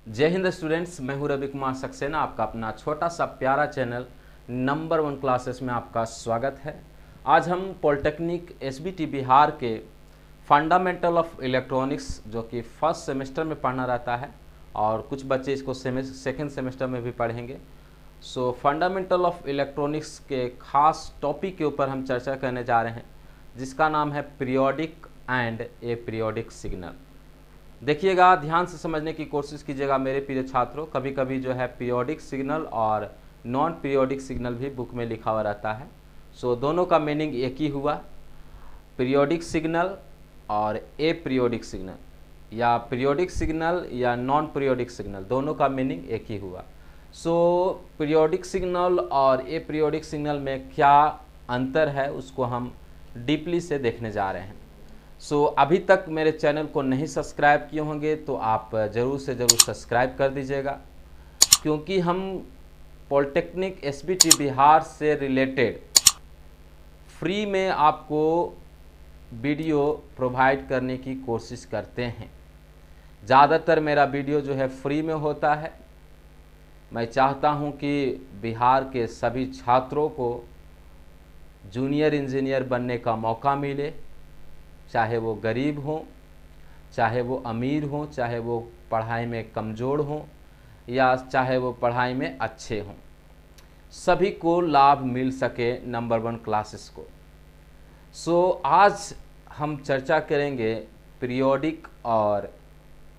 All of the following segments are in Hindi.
जय हिंद स्टूडेंट्स, मैं हूं रवि कुमार सक्सेना। आपका अपना छोटा सा प्यारा चैनल नंबर 1 क्लासेस में आपका स्वागत है। आज हम पॉलिटेक्निक एसबीटी बिहार के फंडामेंटल ऑफ इलेक्ट्रॉनिक्स जो कि फर्स्ट सेमेस्टर में पढ़ना रहता है और कुछ बच्चे इसको सेकेंड सेमेस्टर में भी पढ़ेंगे। सो फंडामेंटल ऑफ इलेक्ट्रॉनिक्स के खास टॉपिक के ऊपर हम चर्चा करने जा रहे हैं, जिसका नाम है पीरियोडिक एंड एपीरियोडिक सिग्नल। देखिएगा, ध्यान से समझने की कोशिश कीजिएगा मेरे प्रिय छात्रों। कभी कभी जो है पीरियोडिक सिग्नल और नॉन पीरियोडिक सिग्नल भी बुक में लिखा हुआ रहता है। सो दोनों का मीनिंग एक ही हुआ, पीरियोडिक सिग्नल और एपीरियोडिक सिग्नल, या पीरियोडिक सिग्नल या नॉन पीरियोडिक सिग्नल, दोनों का मीनिंग एक ही हुआ। सो पीरियोडिक सिग्नल और एपीरियोडिक सिग्नल में क्या अंतर है उसको हम डीपली से देखने जा रहे हैं। अभी तक मेरे चैनल को नहीं सब्सक्राइब किए होंगे तो आप ज़रूर से ज़रूर सब्सक्राइब कर दीजिएगा, क्योंकि हम पॉलिटेक्निक एसबीटी बिहार से रिलेटेड फ्री में आपको वीडियो प्रोवाइड करने की कोशिश करते हैं। ज़्यादातर मेरा वीडियो जो है फ्री में होता है। मैं चाहता हूं कि बिहार के सभी छात्रों को जूनियर इंजीनियर बनने का मौका मिले, चाहे वो गरीब हों, चाहे वो अमीर हों, चाहे वो पढ़ाई में कमज़ोर हों या चाहे वो पढ़ाई में अच्छे हों, सभी को लाभ मिल सके नंबर 1 क्लासेस को। आज हम चर्चा करेंगे पीरियोडिक और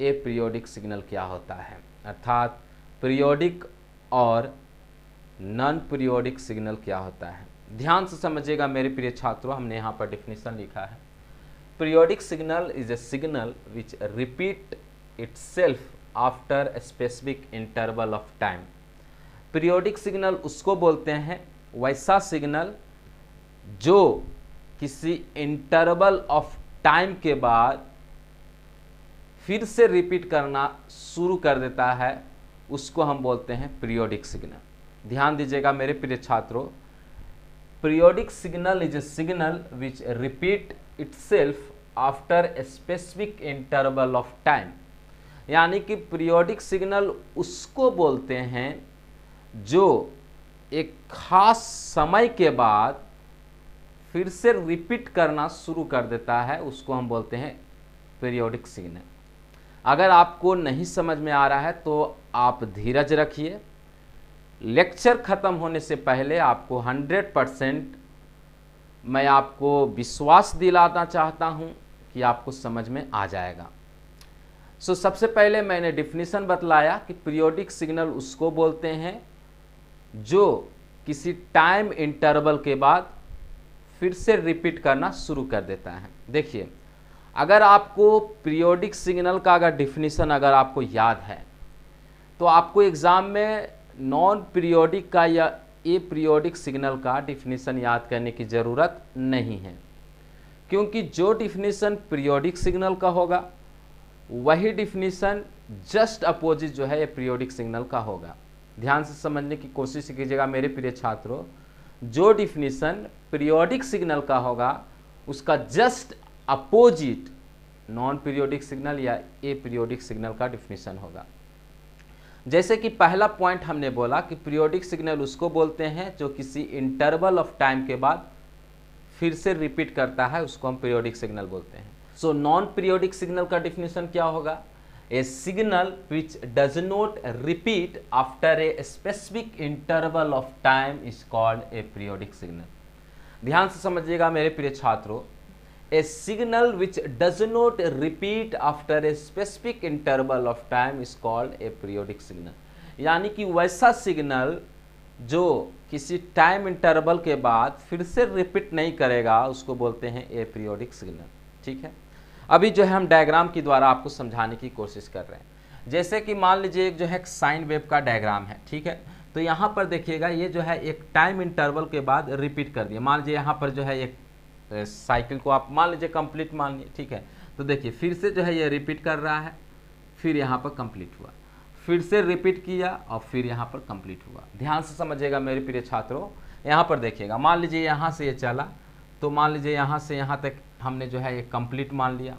एपीरियोडिक सिग्नल क्या होता है, अर्थात पीरियोडिक और नॉन पीरियोडिक सिग्नल क्या होता है। ध्यान से समझिएगा मेरे प्रिय छात्रों, हमने यहाँ पर डिफिनीशन लिखा है। Periodic signal is a signal which repeat itself after a specific interval of time. Periodic signal उसको बोलते हैं वैसा सिग्नल जो किसी इंटरवल ऑफ टाइम के बाद फिर से रिपीट करना शुरू कर देता है, उसको हम बोलते हैं पीरियोडिक सिग्नल। ध्यान दीजिएगा मेरे प्रिय छात्रों, periodic signal is a signal which repeat itself after a specific interval of time। यानी कि पीरियोडिक सिग्नल उसको बोलते हैं जो एक खास समय के बाद फिर से रिपीट करना शुरू कर देता है, उसको हम बोलते हैं पीरियोडिक सिग्नल। अगर आपको नहीं समझ में आ रहा है तो आप धीरज रखिए। लेक्चर ख़त्म होने से पहले आपको 100% मैं आपको विश्वास दिलाना चाहता हूं कि आपको समझ में आ जाएगा। सबसे पहले मैंने डिफिनीशन बतलाया कि पीरियोडिक सिग्नल उसको बोलते हैं जो किसी टाइम इंटरवल के बाद फिर से रिपीट करना शुरू कर देता है। देखिए, अगर आपको पीरियोडिक सिग्नल का अगर डिफिनीशन अगर आपको याद है तो आपको एग्ज़ाम में नॉन पीरियोडिक का या एपीरियोडिक सिग्नल का डिफिनीशन याद करने की ज़रूरत नहीं है, क्योंकि जो डिफिनीशन पीरियोडिक सिग्नल का होगा वही डिफिनीशन जस्ट अपोजिट जो है एपीरियोडिक सिग्नल का होगा। ध्यान से समझने की कोशिश कीजिएगा मेरे प्रिय छात्रों, जो डिफिनीशन पीरियोडिक सिग्नल का होगा उसका just opposite non periodic signal या एपीरियोडिक सिग्नल का डिफिनीशन होगा। जैसे कि पहला पॉइंट हमने बोला कि पीरियोडिक सिग्नल उसको बोलते हैं जो किसी इंटरवल ऑफ टाइम के बाद फिर से रिपीट करता है, उसको हम पीरियोडिक सिग्नल बोलते हैं। नॉन पीरियोडिक सिग्नल का डिफिनीशन क्या होगा? A signal which does not repeat after a specific interval of time is called A periodic signal. ध्यान से समझिएगा मेरे प्रिय छात्रों, A signal which does not repeat after a specific interval of time is called a periodic signal। यानी कि वैसा सिग्नल जो किसी टाइम इंटरवल के बाद फिर से रिपीट नहीं करेगा उसको बोलते हैं एपीरियोडिक सिग्नल। ठीक है, अभी जो है हम डायग्राम के द्वारा आपको समझाने की कोशिश कर रहे हैं। जैसे कि मान लीजिए एक जो है साइन वेव का डायग्राम है, ठीक है, तो यहाँ पर देखिएगा ये जो है एक टाइम इंटरवल के बाद रिपीट कर दिया। मान लीजिए यहाँ पर जो है एक साइकिल को आप मान लीजिए कंप्लीट मान लीजिए, ठीक है, तो देखिए फिर से जो है ये रिपीट कर रहा है, फिर यहाँ पर कंप्लीट हुआ, फिर से रिपीट किया और फिर यहाँ पर कंप्लीट हुआ। ध्यान से समझिएगा मेरे प्रिय छात्रों, यहाँ पर देखिएगा, मान लीजिए यहाँ से ये चला तो मान लीजिए यहाँ से यहाँ तक हमने जो है ये कंप्लीट मान लिया,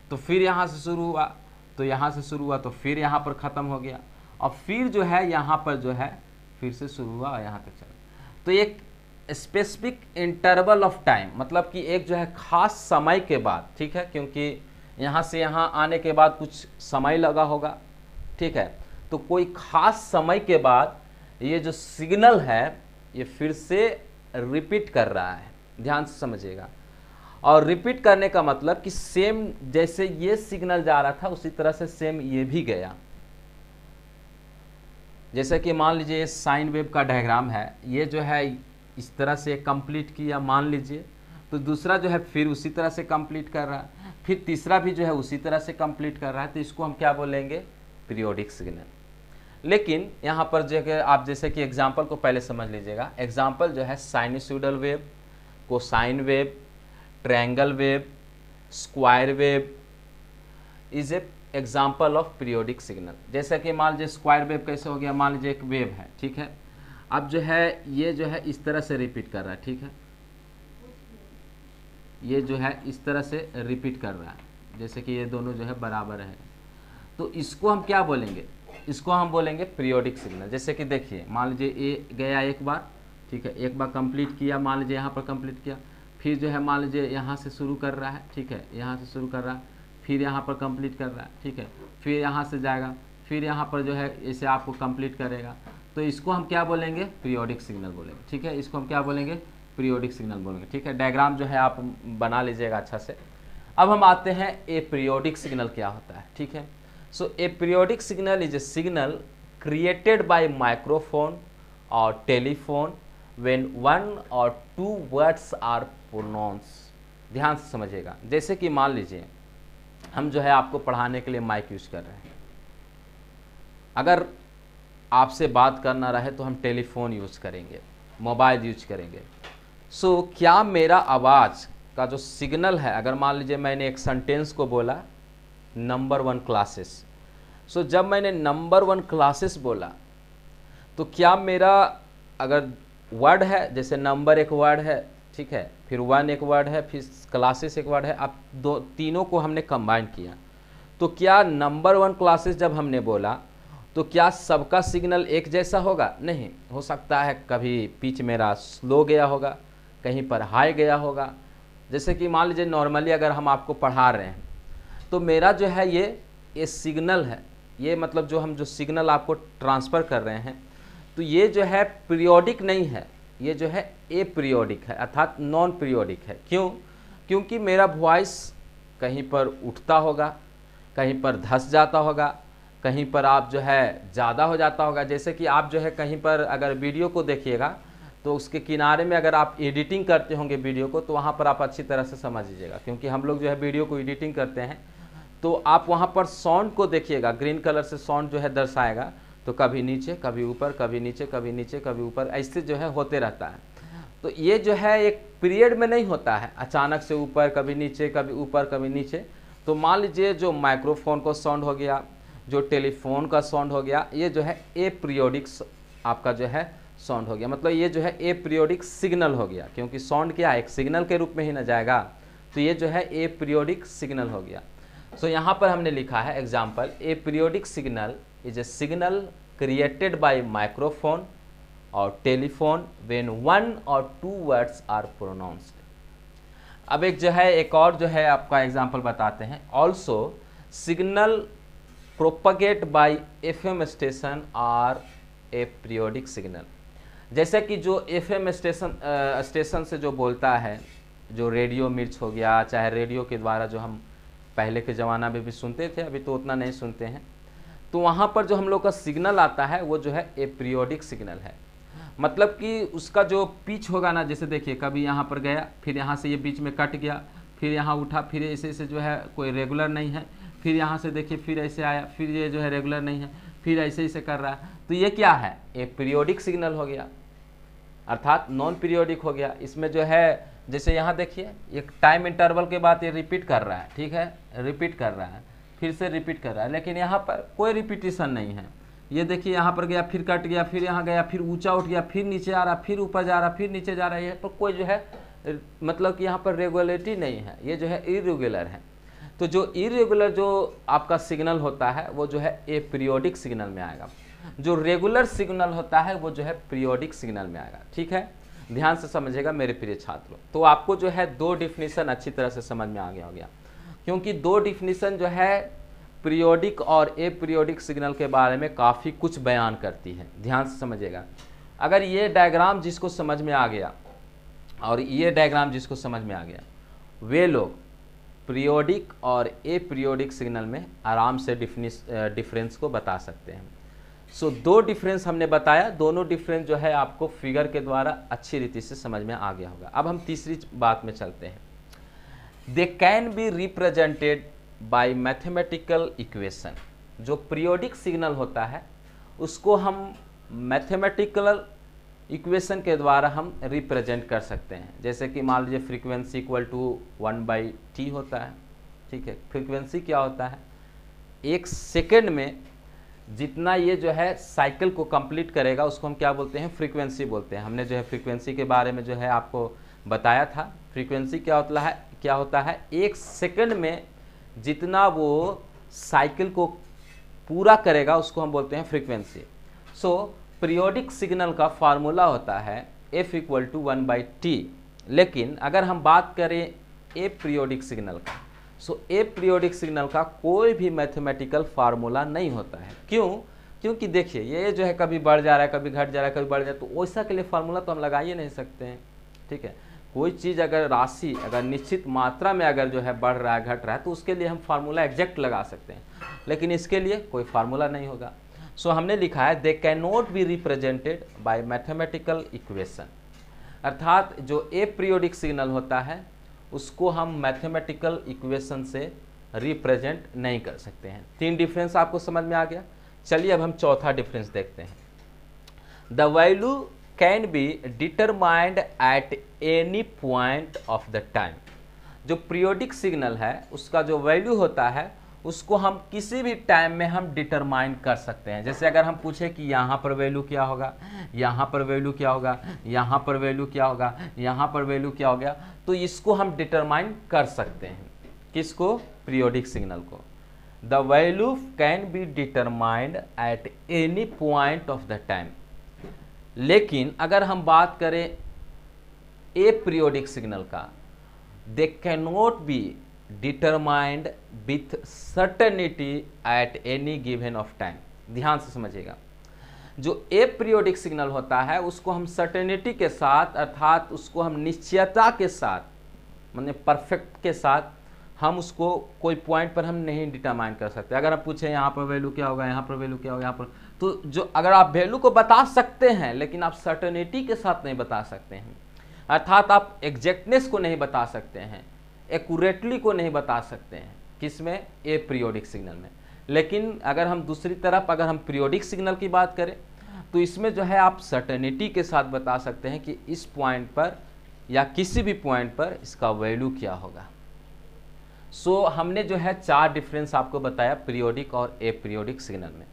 तो फिर यहाँ से शुरू हुआ तो यहाँ से शुरू हुआ तो फिर यहाँ पर ख़त्म हो गया, और फिर जो है यहाँ पर जो है फिर से शुरू हुआ और यहाँ तक चला। तो एक स्पेसिफिक इंटरवल ऑफ टाइम, मतलब कि एक जो है खास समय के बाद, ठीक है, क्योंकि यहाँ से यहाँ आने के बाद कुछ समय लगा होगा, ठीक है, तो कोई खास समय के बाद ये जो सिग्नल है ये फिर से रिपीट कर रहा है, ध्यान से समझिएगा। और रिपीट करने का मतलब कि सेम जैसे ये सिग्नल जा रहा था उसी तरह से सेम ये भी गया। जैसे कि मान लीजिए साइन वेव का डायग्राम है, ये जो है इस तरह से कंप्लीट किया मान लीजिए, तो दूसरा जो है फिर उसी तरह से कंप्लीट कर रहा है, फिर तीसरा भी जो है उसी तरह से कंप्लीट कर रहा है, तो इसको हम क्या बोलेंगे, पीरियोडिक सिग्नल। लेकिन यहाँ पर जो है आप जैसे कि एग्जाम्पल को पहले समझ लीजिएगा। एग्जाम्पल जो है sinusoidal wave, cosine wave, triangle wave, square wave is a example of periodic signal. जैसे कि मान लीजिए स्क्वायर वेव कैसे हो गया, मान लीजिए एक वेव है, ठीक है, अब जो है ये जो है इस तरह से रिपीट कर रहा है, ठीक है, ये जो है इस तरह से रिपीट कर रहा है, जैसे कि ये दोनों जो है बराबर है, तो इसको हम क्या बोलेंगे, इसको हम बोलेंगे पीरियोडिक सिग्नल। जैसे कि देखिए मान लीजिए ये गया एक बार, ठीक है, एक बार कंप्लीट किया, मान लीजिए यहाँ पर कंप्लीट किया, फिर जो है मान लीजिए यहाँ से शुरू कर रहा है, ठीक है, यहाँ से शुरू कर रहा है, फिर यहाँ पर कंप्लीट कर रहा है, ठीक है, फिर यहाँ से जाएगा, फिर यहाँ पर जो है इसे आपको कंप्लीट करेगा, तो इसको हम क्या बोलेंगे, पीरियोडिक सिग्नल बोलेंगे, ठीक है, इसको हम क्या बोलेंगे, पीरियोडिक सिग्नल बोलेंगे, ठीक है। डायग्राम जो है आप बना लीजिएगा अच्छा से। अब हम आते हैं ए पीरियोडिक सिग्नल क्या होता है, ठीक है। So A periodic signal is a signal created by microphone or telephone when one or two words are pronounced. ध्यान से समझिएगा। जैसे कि मान लीजिए हम जो है आपको पढ़ाने के लिए माइक यूज कर रहे हैं, अगर आपसे बात करना रहे तो हम टेलीफोन यूज करेंगे, मोबाइल यूज करेंगे। सो क्या मेरा आवाज़ का जो सिग्नल है, अगर मान लीजिए मैंने एक सेंटेंस को बोला नंबर 1 क्लासेस, सो जब मैंने नंबर 1 क्लासेस बोला तो क्या मेरा अगर वर्ड है, जैसे नंबर एक वर्ड है, ठीक है, फिर 1 एक वर्ड है, फिर क्लासेस एक वर्ड है, अब दो तीनों को हमने कंबाइन किया, तो क्या नंबर 1 क्लासेस जब हमने बोला तो क्या सबका सिग्नल एक जैसा होगा? नहीं, हो सकता है कभी पिच मेरा स्लो गया होगा, कहीं पर हाई गया होगा। जैसे कि मान लीजिए नॉर्मली अगर हम आपको पढ़ा रहे हैं तो मेरा जो है ये सिग्नल है, ये मतलब जो सिग्नल आपको ट्रांसफ़र कर रहे हैं, तो ये जो है पीरियोडिक नहीं है, ये जो है ए पीरियोडिक है, अर्थात नॉन पीरियोडिक है। क्यों? क्योंकि मेरा वॉइस कहीं पर उठता होगा, कहीं पर धंस जाता होगा, कहीं पर आप जो है ज़्यादा हो जाता होगा। जैसे कि आप जो है कहीं पर अगर वीडियो को देखिएगा तो उसके किनारे में अगर आप एडिटिंग करते होंगे वीडियो को, तो वहाँ पर आप अच्छी तरह से समझ लीजिएगा, क्योंकि हम लोग जो है वीडियो को एडिटिंग करते हैं तो आप वहाँ पर साउंड को देखिएगा, ग्रीन कलर से साउंड जो है दर्शाएगा, तो कभी नीचे कभी ऊपर, कभी नीचे कभी नीचे कभी ऊपर, ऐसे जो है होते रहता है। तो ये जो है एक पीरियड में नहीं होता है, अचानक से ऊपर कभी नीचे कभी ऊपर कभी नीचे। तो मान लीजिए जो माइक्रोफोन का साउंड हो गया, जो टेलीफोन का साउंड हो गया, ये जो है ए पीरियोडिक आपका जो है साउंड हो गया, मतलब ये जो है ए पीरियोडिक सिग्नल हो गया, क्योंकि साउंड क्या एक सिग्नल के रूप में ही ना जाएगा, तो ये जो है ए पीरियोडिक सिग्नल हो गया। सो यहाँ पर हमने लिखा है example, A periodic signal is a signal created by microphone or telephone when 1 और 2 वर्ड्स आर प्रोनाउंस्ड। अब एक और जो है आपका एग्जाम्पल बताते हैं। Also signal propagate by FM station are a periodic signal. जैसे कि जो एफएम स्टेशन से जो बोलता है, जो रेडियो मिर्च हो गया, चाहे रेडियो के द्वारा जो हम पहले के ज़माना में भी सुनते थे, अभी तो उतना नहीं सुनते हैं, तो वहाँ पर जो हम लोग का सिग्नल आता है वो जो है ए पीरियोडिक सिग्नल है। मतलब कि उसका जो पिच होगा ना, जैसे देखिए कभी यहाँ पर गया, फिर यहाँ से ये बीच में कट गया, फिर यहाँ उठा, फिर ऐसे ऐसे जो है कोई रेगुलर नहीं है, फिर यहाँ से देखिए फिर ऐसे आया, फिर ये जो है रेगुलर नहीं है, फिर ऐसे ऐसे कर रहा है, तो ये क्या है, ए पीरियोडिक सिग्नल हो गया, अर्थात नॉन पीरियोडिक हो गया। इसमें जो है जैसे यहाँ देखिए एक टाइम इंटरवल के बाद ये रिपीट कर रहा है, ठीक है, रिपीट कर रहा है, फिर से रिपीट कर रहा है, लेकिन यहाँ पर कोई रिपीटिशन नहीं है। ये देखिए यहाँ पर गया, फिर कट गया, फिर यहाँ गया, फिर ऊंचा उठ गया, फिर नीचे आ रहा, फिर ऊपर जा रहा, फिर नीचे जा रहा है, तो कोई जो है मतलब कि यहाँ पर रेगुलरिटी नहीं है, ये जो है इरेगुलर है। तो जो इरेगुलर जो आपका सिग्नल होता है वो जो है ए पीरियोडिक सिग्नल में आएगा, जो रेगुलर सिग्नल होता है वो जो है पीरियोडिक सिग्नल में आएगा। ठीक है, ध्यान से समझिएगा मेरे प्रिय छात्रों। तो आपको जो है दो डिफिनीशन अच्छी तरह से समझ में आ गया होगा, क्योंकि दो डिफिनीशन जो है पीरियोडिक और ए पीरियोडिक सिग्नल के बारे में काफ़ी कुछ बयान करती है। ध्यान से समझिएगा। अगर ये डायग्राम जिसको समझ में आ गया और ये डायग्राम जिसको समझ में आ गया, वे लोग पीरियोडिक और ए पीरियोडिक सिग्नल में आराम से डिफरेंस को बता सकते हैं। सो दो डिफरेंस हमने बताया, दोनों डिफरेंस जो है आपको फिगर के द्वारा अच्छी रीति से समझ में आ गया होगा। अब हम तीसरी बात में चलते हैं। They can be represented by mathematical equation. जो पीरियोडिक सिग्नल होता है उसको हम मैथमेटिकल इक्वेशन के द्वारा हम रिप्रेजेंट कर सकते हैं। जैसे कि मान लीजिए फ्रीक्वेंसी इक्वल टू 1/t होता है। ठीक है, फ्रीक्वेंसी क्या होता है, एक सेकेंड में जितना ये जो है साइकिल को कंप्लीट करेगा उसको हम क्या बोलते हैं, फ्रीक्वेंसी बोलते हैं। हमने जो है फ्रीक्वेंसी के बारे में जो है आपको बताया था। फ्रीक्वेंसी क्या होता है, एक सेकेंड में जितना वो साइकिल को पूरा करेगा उसको हम बोलते हैं फ्रीक्वेंसी। सो पीरियोडिक सिग्नल का फार्मूला होता है f = 1/t। लेकिन अगर हम बात करें ए पीरियोडिक सिग्नल का, सो ए पीरियोडिक सिग्नल का कोई भी मैथमेटिकल फार्मूला नहीं होता है। क्यों? क्योंकि देखिए ये जो है कभी बढ़ जा रहा है, कभी घट जा रहा है, कभी बढ़ जा रहा है, तो वैसा के लिए फार्मूला तो हम लगा ही नहीं सकते हैं। ठीक है, कोई चीज़ अगर राशि अगर निश्चित मात्रा में अगर जो है बढ़ रहा है, घट रहा है, तो उसके लिए हम फार्मूला एग्जैक्ट लगा सकते हैं, लेकिन इसके लिए कोई फार्मूला नहीं होगा। सो हमने लिखा है they can not be represented by mathematical equation, अर्थात जो ए पीरियोडिक सिग्नल होता है उसको हम मैथमेटिकल इक्वेशन से रिप्रेजेंट नहीं कर सकते हैं। तीन डिफरेंस आपको समझ में आ गया। चलिए अब हम चौथा डिफरेंस देखते हैं। The value can be determined at any point of the time. जो पीरियोडिक सिग्नल है उसका जो वैल्यू होता है उसको हम किसी भी टाइम में हम डिटरमाइन कर सकते हैं। जैसे अगर हम पूछे कि यहाँ पर वैल्यू क्या होगा, यहाँ पर वैल्यू क्या होगा, यहाँ पर वैल्यू क्या होगा, यहाँ पर वैल्यू क्या हो गया, तो इसको हम डिटरमाइन कर सकते हैं। किसको? पीरियोडिक सिग्नल को। The value can be determined at any point of the time. लेकिन अगर हम बात करें ए पीरियोडिक सिग्नल का, they can not be determined with certainty at any given of time. ध्यान से समझिएगा, जो ए पीरियोडिक सिग्नल होता है उसको हम सर्टेनिटी के साथ, अर्थात उसको हम निश्चयता के साथ, माने परफेक्ट के साथ हम उसको कोई पॉइंट पर हम नहीं डिटरमाइन कर सकते। अगर आप पूछें यहाँ पर वैल्यू क्या होगा, यहाँ पर वैल्यू क्या होगा, यहाँ पर, तो जो अगर आप वैल्यू को बता सकते हैं लेकिन आप सर्टेनिटी के साथ नहीं बता सकते हैं, अर्थात आप एग्जैक्टनेस को नहीं बता सकते हैं, एक्यूरेटली को नहीं बता सकते हैं। किसमें? ए पीरियोडिक सिग्नल में। लेकिन अगर हम दूसरी तरफ अगर हम पीरियोडिक सिग्नल की बात करें तो इसमें जो है आप सर्टेनिटी के साथ बता सकते हैं कि इस पॉइंट पर या किसी भी पॉइंट पर इसका वैल्यू क्या होगा। सो हमने जो है चार डिफरेंस आपको बताया पीरियोडिक और ए पीरियोडिक सिग्नल में।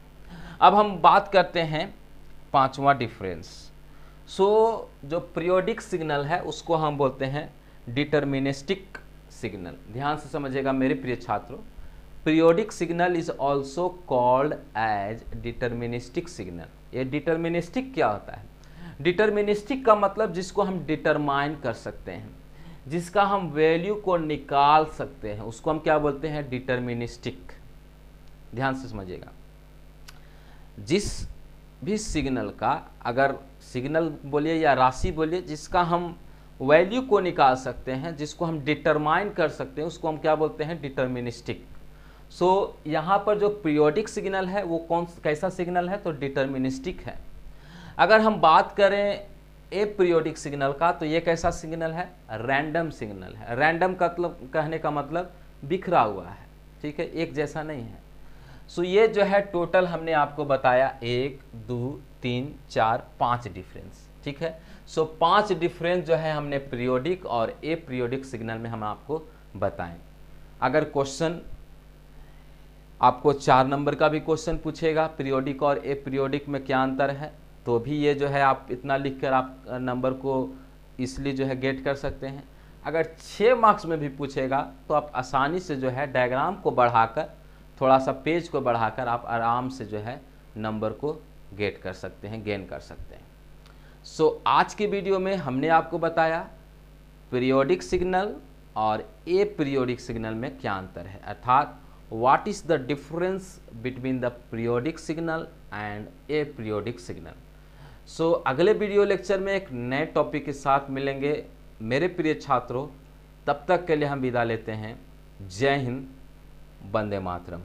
अब हम बात करते हैं पांचवा डिफरेंस। सो जो पीरियोडिक सिग्नल है उसको हम बोलते हैं डिटर्मिनिस्टिक सिग्नल। ध्यान से समझिएगा मेरे प्रिय छात्रों, periodic signal is also called as deterministic signal. ये डिटर्मिनिस्टिक क्या होता है? डिटर्मिनिस्टिक का मतलब जिसको हम डिटरमाइन कर सकते हैं, जिसका हम वैल्यू को निकाल सकते हैं, उसको हम क्या बोलते हैं? डिटर्मिनिस्टिक। ध्यान से समझिएगा, जिस भी सिग्नल का, अगर सिग्नल बोलिए या राशि बोलिए, जिसका हम वैल्यू को निकाल सकते हैं, जिसको हम डिटरमाइन कर सकते हैं, उसको हम क्या बोलते हैं? डिटर्मिनिस्टिक। सो यहाँ पर जो पीरियोडिक सिग्नल है वो कैसा सिग्नल है? तो डिटर्मिनिस्टिक है। अगर हम बात करें ए पीरियोडिक सिग्नल का तो ये कैसा सिग्नल है? रैंडम सिग्नल है। रैंडम का मतलब, कहने का मतलब बिखरा हुआ है। ठीक है, एक जैसा नहीं है। सो ये जो है टोटल हमने आपको बताया 1, 2, 3, 4, 5 डिफरेंस। ठीक है, सो 5 डिफरेंस जो है हमने पीरियोडिक और ए पीरियोडिक सिग्नल में हम आपको बताएं। अगर क्वेश्चन आपको 4 नंबर का भी क्वेश्चन पूछेगा पीरियोडिक और ए पीरियोडिक में क्या अंतर है, तो भी ये जो है आप इतना लिखकर आप नंबर को इसलिए जो है गेट कर सकते हैं। अगर 6 मार्क्स में भी पूछेगा तो आप आसानी से जो है डायग्राम को बढ़ाकर, थोड़ा सा पेज को बढ़ाकर आप आराम से जो है नंबर को गेन कर सकते हैं। सो आज की वीडियो में हमने आपको बताया पीरियोडिक सिग्नल और ए पीरियोडिक सिग्नल में क्या अंतर है, अर्थात what is the difference between the periodic signal and A periodic signal. So अगले वीडियो लेक्चर में एक नए टॉपिक के साथ मिलेंगे मेरे प्रिय छात्रों। तब तक के लिए हम विदा लेते हैं। जय हिंद, वंदे मातरम।